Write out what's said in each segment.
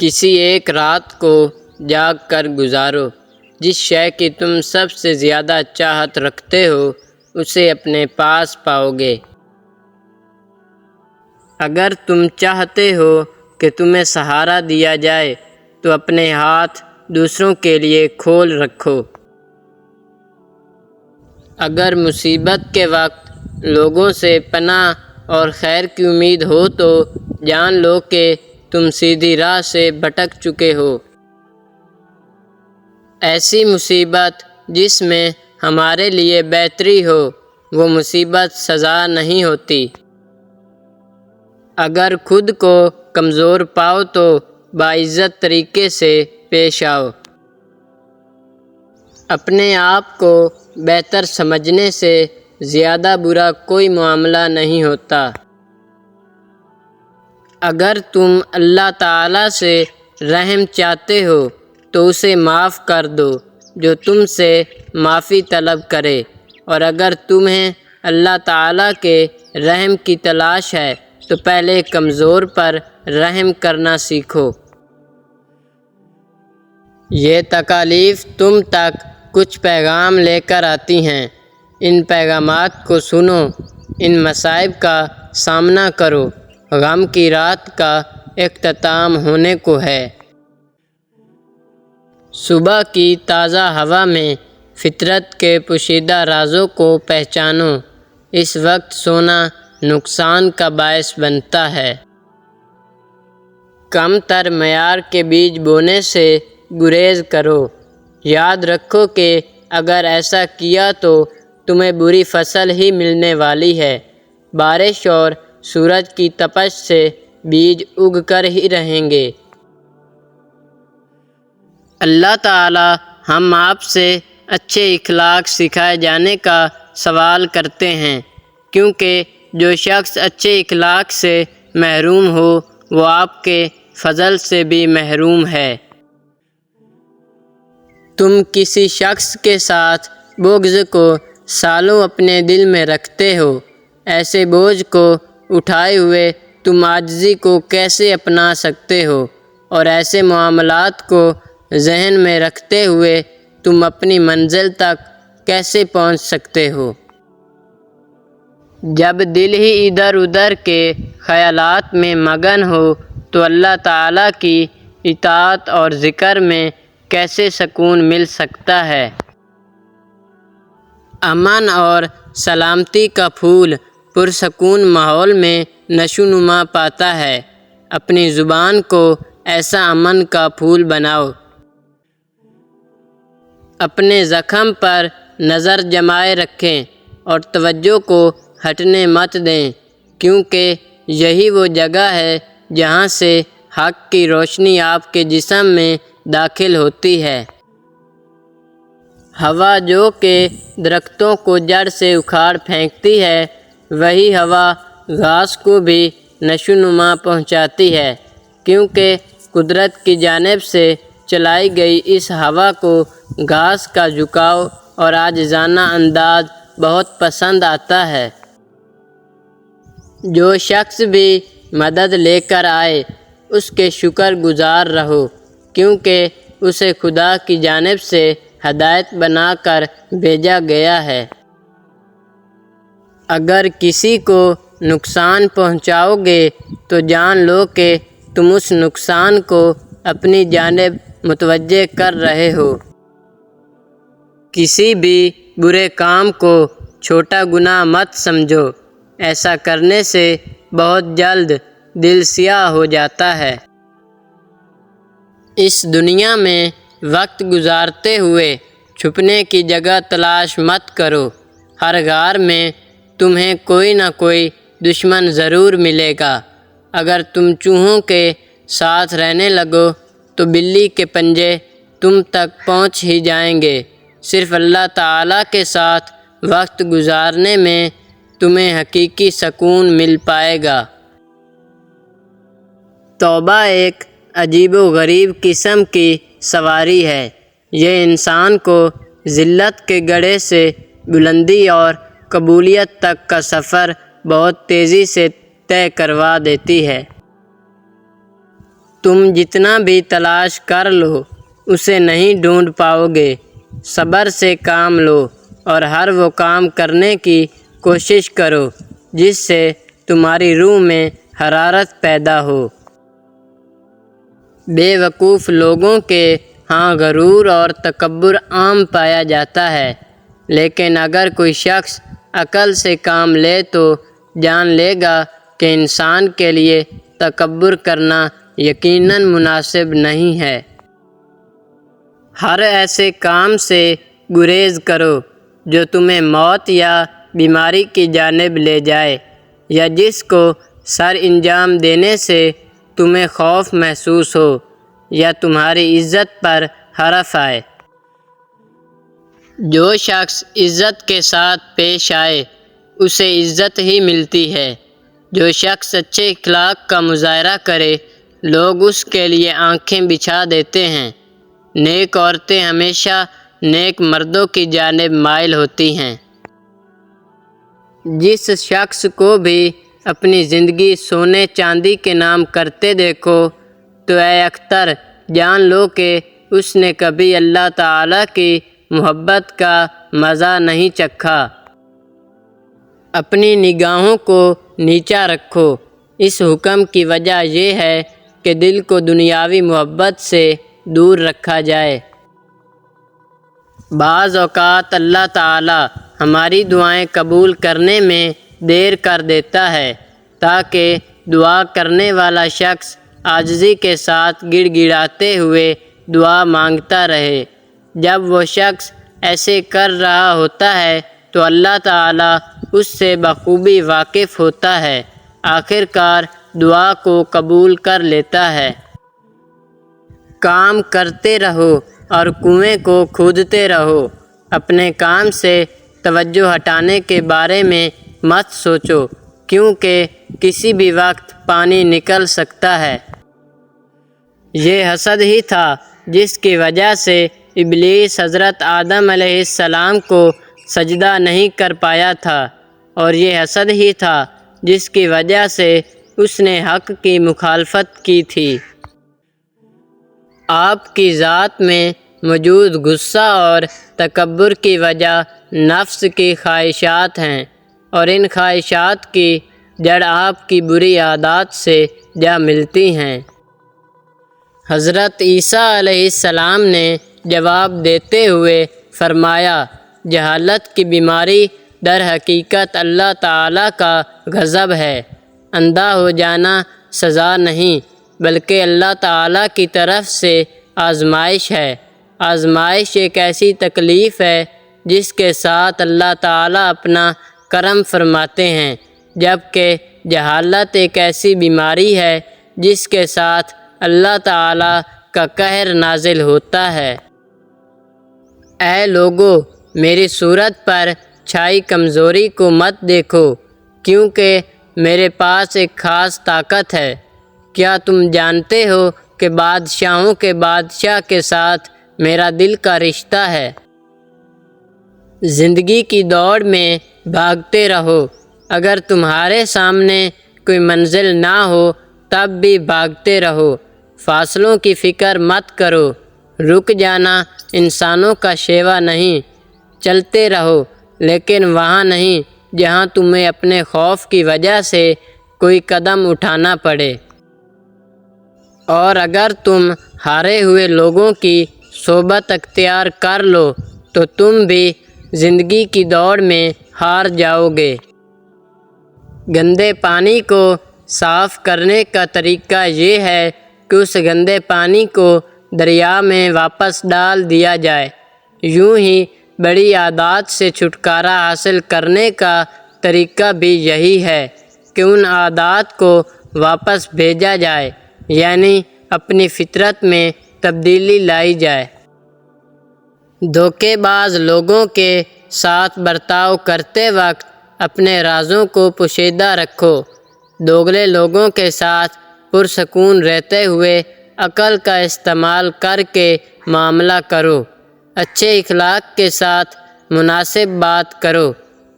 کسی ایک رات کو جاگ کر گزارو، جس شے کی تم سب سے زیادہ چاہت رکھتے ہو اسے اپنے پاس پاؤ گے۔ اگر تم چاہتے ہو کہ تمہیں سہارا دیا جائے تو اپنے ہاتھ دوسروں کے لیے کھول رکھو۔ اگر مصیبت کے وقت لوگوں سے پناہ اور خیر کی امید ہو تو جان لو کہ تم سیدھی راہ سے بھٹک چکے ہو۔ ایسی مصیبت جس میں ہمارے لیے بہتری ہو وہ مصیبت سزا نہیں ہوتی۔ اگر خود کو کمزور پاؤ تو باعزت طریقے سے پیش آؤ۔ اپنے آپ کو بہتر سمجھنے سے زیادہ برا کوئی معاملہ نہیں ہوتا۔ اگر تم اللہ تعالیٰ سے رحم چاہتے ہو تو اسے معاف کر دو جو تم سے معافی طلب کرے، اور اگر تمہیں اللہ تعالیٰ کے رحم کی تلاش ہے تو پہلے کمزور پر رحم کرنا سیکھو۔ یہ تکالیف تم تک کچھ پیغام لے کر آتی ہیں، ان پیغامات کو سنو، ان مصائب کا سامنا کرو، غم کی رات کا اختتام ہونے کو ہے۔ صبح کی تازہ ہوا میں فطرت کے پوشیدہ رازوں کو پہچانو۔ اس وقت سونا نقصان کا باعث بنتا ہے۔ کم تر معیار کے بیج بونے سے گریز کرو۔ یاد رکھو کہ اگر ایسا کیا تو تمہیں بری فصل ہی ملنے والی ہے۔ بارش اور سورج کی تپش سے بیج اگ کر ہی رہیں گے۔ اللہ تعالیٰ ہم آپ سے اچھے اخلاق سکھائے جانے کا سوال کرتے ہیں، کیونکہ جو شخص اچھے اخلاق سے محروم ہو وہ آپ کے فضل سے بھی محروم ہے۔ تم کسی شخص کے ساتھ بغض کو سالوں اپنے دل میں رکھتے ہو، ایسے بوجھ کو اٹھائے ہوئے تم عاجزی کو کیسے اپنا سکتے ہو، اور ایسے معاملات کو ذہن میں رکھتے ہوئے تم اپنی منزل تک کیسے پہنچ سکتے ہو؟ جب دل ہی ادھر ادھر کے خیالات میں مگن ہو تو اللہ تعالیٰ کی اطاعت اور ذکر میں کیسے سکون مل سکتا ہے؟ امن اور سلامتی کا پھول پرسکون ماحول میں نشو و نما پاتا ہے۔ اپنی زبان کو ایسا امن کا پھول بناؤ۔ اپنے زخم پر نظر جمائے رکھیں اور توجہ کو ہٹنے مت دیں، کیونکہ یہی وہ جگہ ہے جہاں سے حق کی روشنی آپ کے جسم میں داخل ہوتی ہے۔ ہوا جو کہ درختوں کو جڑ سے اکھاڑ پھینکتی ہے، وہی ہوا گھاس کو بھی نشو و نما پہنچاتی ہے، کیونکہ قدرت کی جانب سے چلائی گئی اس ہوا کو گھاس کا جھکاؤ اور عاجزانہ انداز بہت پسند آتا ہے۔ جو شخص بھی مدد لے کر آئے اس کے شکر گزار رہو، کیونکہ اسے خدا کی جانب سے ہدایت بنا کر بھیجا گیا ہے۔ اگر کسی کو نقصان پہنچاؤ گے تو جان لو کہ تم اس نقصان کو اپنی جانب متوجہ کر رہے ہو۔ کسی بھی برے کام کو چھوٹا گناہ مت سمجھو، ایسا کرنے سے بہت جلد دل سیاہ ہو جاتا ہے۔ اس دنیا میں وقت گزارتے ہوئے چھپنے کی جگہ تلاش مت کرو۔ ہر غار میں تمہیں کوئی نہ کوئی دشمن ضرور ملے گا۔ اگر تم چوہوں کے ساتھ رہنے لگو تو بلی کے پنجے تم تک پہنچ ہی جائیں گے۔ صرف اللہ تعالیٰ کے ساتھ وقت گزارنے میں تمہیں حقیقی سکون مل پائے گا۔ توبہ ایک عجیب و غریب قسم کی سواری ہے۔ یہ انسان کو ذلت کے گڑھے سے بلندی اور قبولیت تک کا سفر بہت تیزی سے طے کروا دیتی ہے۔ تم جتنا بھی تلاش کر لو اسے نہیں ڈھونڈ پاؤ گے۔ صبر سے کام لو اور ہر وہ کام کرنے کی کوشش کرو جس سے تمہاری روح میں حرارت پیدا ہو۔ بے وقوف لوگوں کے ہاں غرور اور تکبر عام پایا جاتا ہے، لیکن اگر کوئی شخص عقل سے کام لے تو جان لے گا کہ انسان کے لیے تکبر کرنا یقیناً مناسب نہیں ہے۔ ہر ایسے کام سے گریز کرو جو تمہیں موت یا بیماری کی جانب لے جائے، یا جس کو سر انجام دینے سے تمہیں خوف محسوس ہو یا تمہاری عزت پر حرف آئے۔ جو شخص عزت کے ساتھ پیش آئے اسے عزت ہی ملتی ہے۔ جو شخص اچھے اخلاق کا مظاہرہ کرے لوگ اس کے لیے آنکھیں بچھا دیتے ہیں۔ نیک عورتیں ہمیشہ نیک مردوں کی جانب مائل ہوتی ہیں۔ جس شخص کو بھی اپنی زندگی سونے چاندی کے نام کرتے دیکھو تو اے اختر جان لو کہ اس نے کبھی اللہ تعالیٰ کی محبت کا مزہ نہیں چکھا۔ اپنی نگاہوں کو نیچا رکھو، اس حکم کی وجہ یہ ہے کہ دل کو دنیاوی محبت سے دور رکھا جائے۔ بعض اوقات اللہ تعالیٰ ہماری دعائیں قبول کرنے میں دیر کر دیتا ہے تاکہ دعا کرنے والا شخص عاجزی کے ساتھ گڑ گڑاتے ہوئے دعا مانگتا رہے۔ جب وہ شخص ایسے کر رہا ہوتا ہے تو اللہ تعالیٰ اس سے بخوبی واقف ہوتا ہے، آخر کار دعا کو قبول کر لیتا ہے۔ کام کرتے رہو اور کنویں کو کھودتے رہو۔ اپنے کام سے توجہ ہٹانے کے بارے میں مت سوچو کیونکہ کسی بھی وقت پانی نکل سکتا ہے۔ یہ حسد ہی تھا جس کی وجہ سے ابلیس حضرت آدم علیہ السلام کو سجدہ نہیں کر پایا تھا، اور یہ حسد ہی تھا جس کی وجہ سے اس نے حق کی مخالفت کی تھی۔ آپ کی ذات میں موجود غصہ اور تکبر کی وجہ نفس کی خواہشات ہیں، اور ان خواہشات کی جڑ آپ کی بری عادات سے جا ملتی ہیں۔ حضرت عیسیٰ علیہ السلام نے جواب دیتے ہوئے فرمایا، جہالت کی بیماری در حقیقت اللہ تعالیٰ کا غضب ہے۔ اندھا ہو جانا سزا نہیں بلکہ اللہ تعالیٰ کی طرف سے آزمائش ہے۔ آزمائش ایک ایسی تکلیف ہے جس کے ساتھ اللہ تعالیٰ اپنا کرم فرماتے ہیں، جبکہ جہالت ایک ایسی بیماری ہے جس کے ساتھ اللہ تعالیٰ کا قہر نازل ہوتا ہے۔ اے لوگو، میری صورت پر چھائی کمزوری کو مت دیکھو کیونکہ میرے پاس ایک خاص طاقت ہے۔ کیا تم جانتے ہو کہ بادشاہوں کے بادشاہ کے ساتھ میرا دل کا رشتہ ہے؟ زندگی کی دوڑ میں بھاگتے رہو، اگر تمہارے سامنے کوئی منزل نہ ہو تب بھی بھاگتے رہو۔ فاصلوں کی فکر مت کرو، رک جانا انسانوں کا شیوا نہیں۔ چلتے رہو لیکن وہاں نہیں جہاں تمہیں اپنے خوف کی وجہ سے کوئی قدم اٹھانا پڑے۔ اور اگر تم ہارے ہوئے لوگوں کی صحبت اختیار کر لو تو تم بھی زندگی کی دوڑ میں ہار جاؤ گے۔ گندے پانی کو صاف کرنے کا طریقہ یہ ہے کہ اس گندے پانی کو دریا میں واپس ڈال دیا جائے۔ یوں ہی بڑی عادات سے چھٹکارا حاصل کرنے کا طریقہ بھی یہی ہے کہ ان عادات کو واپس بھیجا جائے، یعنی اپنی فطرت میں تبدیلی لائی جائے۔ دھوکے باز لوگوں کے ساتھ برتاؤ کرتے وقت اپنے رازوں کو پوشیدہ رکھو۔ دوگلے لوگوں کے ساتھ پرسکون رہتے ہوئے عقل کا استعمال کر کے معاملہ کرو۔ اچھے اخلاق کے ساتھ مناسب بات کرو۔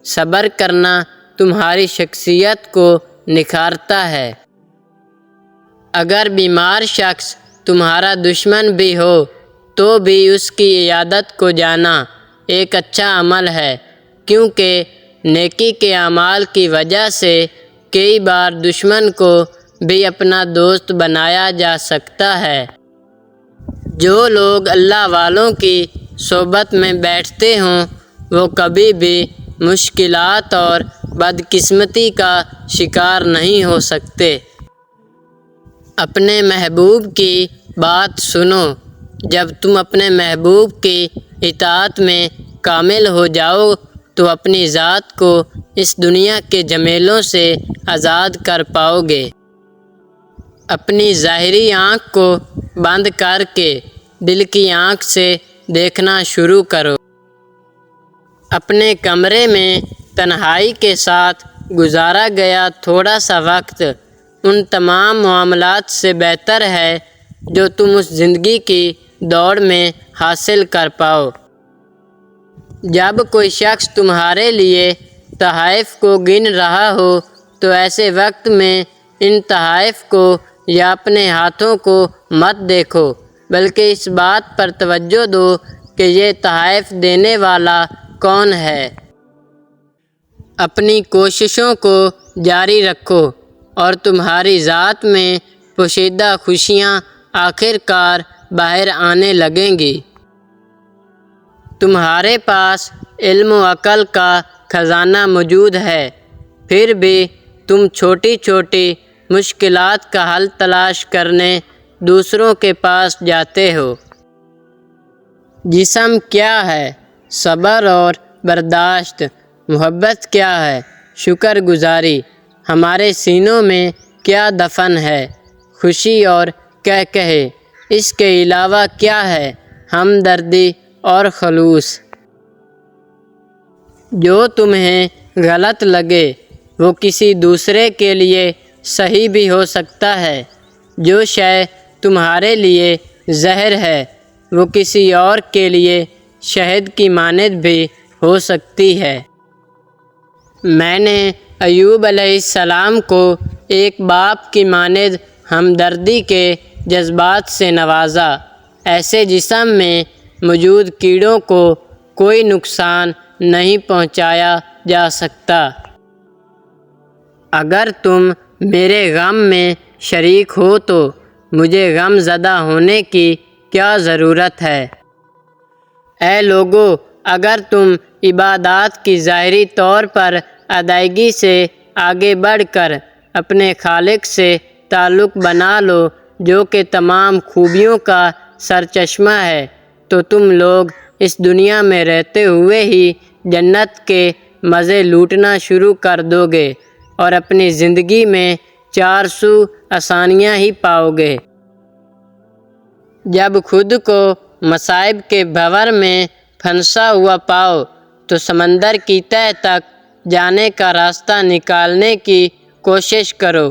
صبر کرنا تمہاری شخصیت کو نکھارتا ہے۔ اگر بیمار شخص تمہارا دشمن بھی ہو تو بھی اس کی عیادت کو جانا ایک اچھا عمل ہے، کیونکہ نیکی کے اعمال کی وجہ سے کئی بار دشمن کو بھی اپنا دوست بنایا جا سکتا ہے۔ جو لوگ اللہ والوں کی صحبت میں بیٹھتے ہوں وہ کبھی بھی مشکلات اور بدقسمتی کا شکار نہیں ہو سکتے۔ اپنے محبوب کی بات سنو۔ جب تم اپنے محبوب کی اطاعت میں کامل ہو جاؤ تو اپنی ذات کو اس دنیا کے جھمیلوں سے آزاد کر پاؤ گے۔ اپنی ظاہری آنکھ کو بند کر کے دل کی آنکھ سے دیکھنا شروع کرو۔ اپنے کمرے میں تنہائی کے ساتھ گزارا گیا تھوڑا سا وقت ان تمام معاملات سے بہتر ہے جو تم اس زندگی کی دوڑ میں حاصل کر پاؤ۔ جب کوئی شخص تمہارے لیے تحائف کو گن رہا ہو تو ایسے وقت میں ان تحائف کو یا اپنے ہاتھوں کو مت دیکھو، بلکہ اس بات پر توجہ دو کہ یہ تحائف دینے والا کون ہے۔ اپنی کوششوں کو جاری رکھو اور تمہاری ذات میں پوشیدہ خوشیاں آخر کار باہر آنے لگیں گی۔ تمہارے پاس علم و عقل کا خزانہ موجود ہے، پھر بھی تم چھوٹی چھوٹی مشکلات کا حل تلاش کرنے دوسروں کے پاس جاتے ہو۔ جسم کیا ہے؟ صبر اور برداشت۔ محبت کیا ہے؟ شکر گزاری۔ ہمارے سینوں میں کیا دفن ہے؟ خوشی اور قہقہے۔ اس کے علاوہ کیا ہے؟ ہمدردی اور خلوص۔ جو تمہیں غلط لگے وہ کسی دوسرے کے لیے صحیح بھی ہو سکتا ہے۔ جو شے تمہارے لیے زہر ہے وہ کسی اور کے لیے شہد کی مانند بھی ہو سکتی ہے۔ میں نے ایوب علیہ السلام کو ایک باپ کی مانند ہمدردی کے جذبات سے نوازا۔ ایسے جسم میں موجود کیڑوں کو کوئی نقصان نہیں پہنچایا جا سکتا۔ اگر تم میرے غم میں شریک ہو تو مجھے غم زدہ ہونے کی کیا ضرورت ہے؟ اے لوگو، اگر تم عبادات کی ظاہری طور پر ادائیگی سے آگے بڑھ کر اپنے خالق سے تعلق بنا لو جو کہ تمام خوبیوں کا سرچشمہ ہے تو تم لوگ اس دنیا میں رہتے ہوئے ہی جنت کے مزے لوٹنا شروع کر دو گے اور اپنی زندگی میں چارسو آسانیاں ہی پاؤ گے۔ جب خود کو مصائب کے بھنور میں پھنسا ہوا پاؤ تو سمندر کی تہہ تک جانے کا راستہ نکالنے کی کوشش کرو۔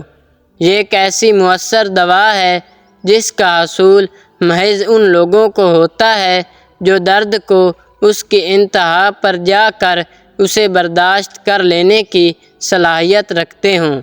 یہ ایک ایسی مؤثر دوا ہے جس کا حصول محض ان لوگوں کو ہوتا ہے جو درد کو اس کی انتہا پر جا کر اسے برداشت کر لینے کی صلاحیت رکھتے ہوں۔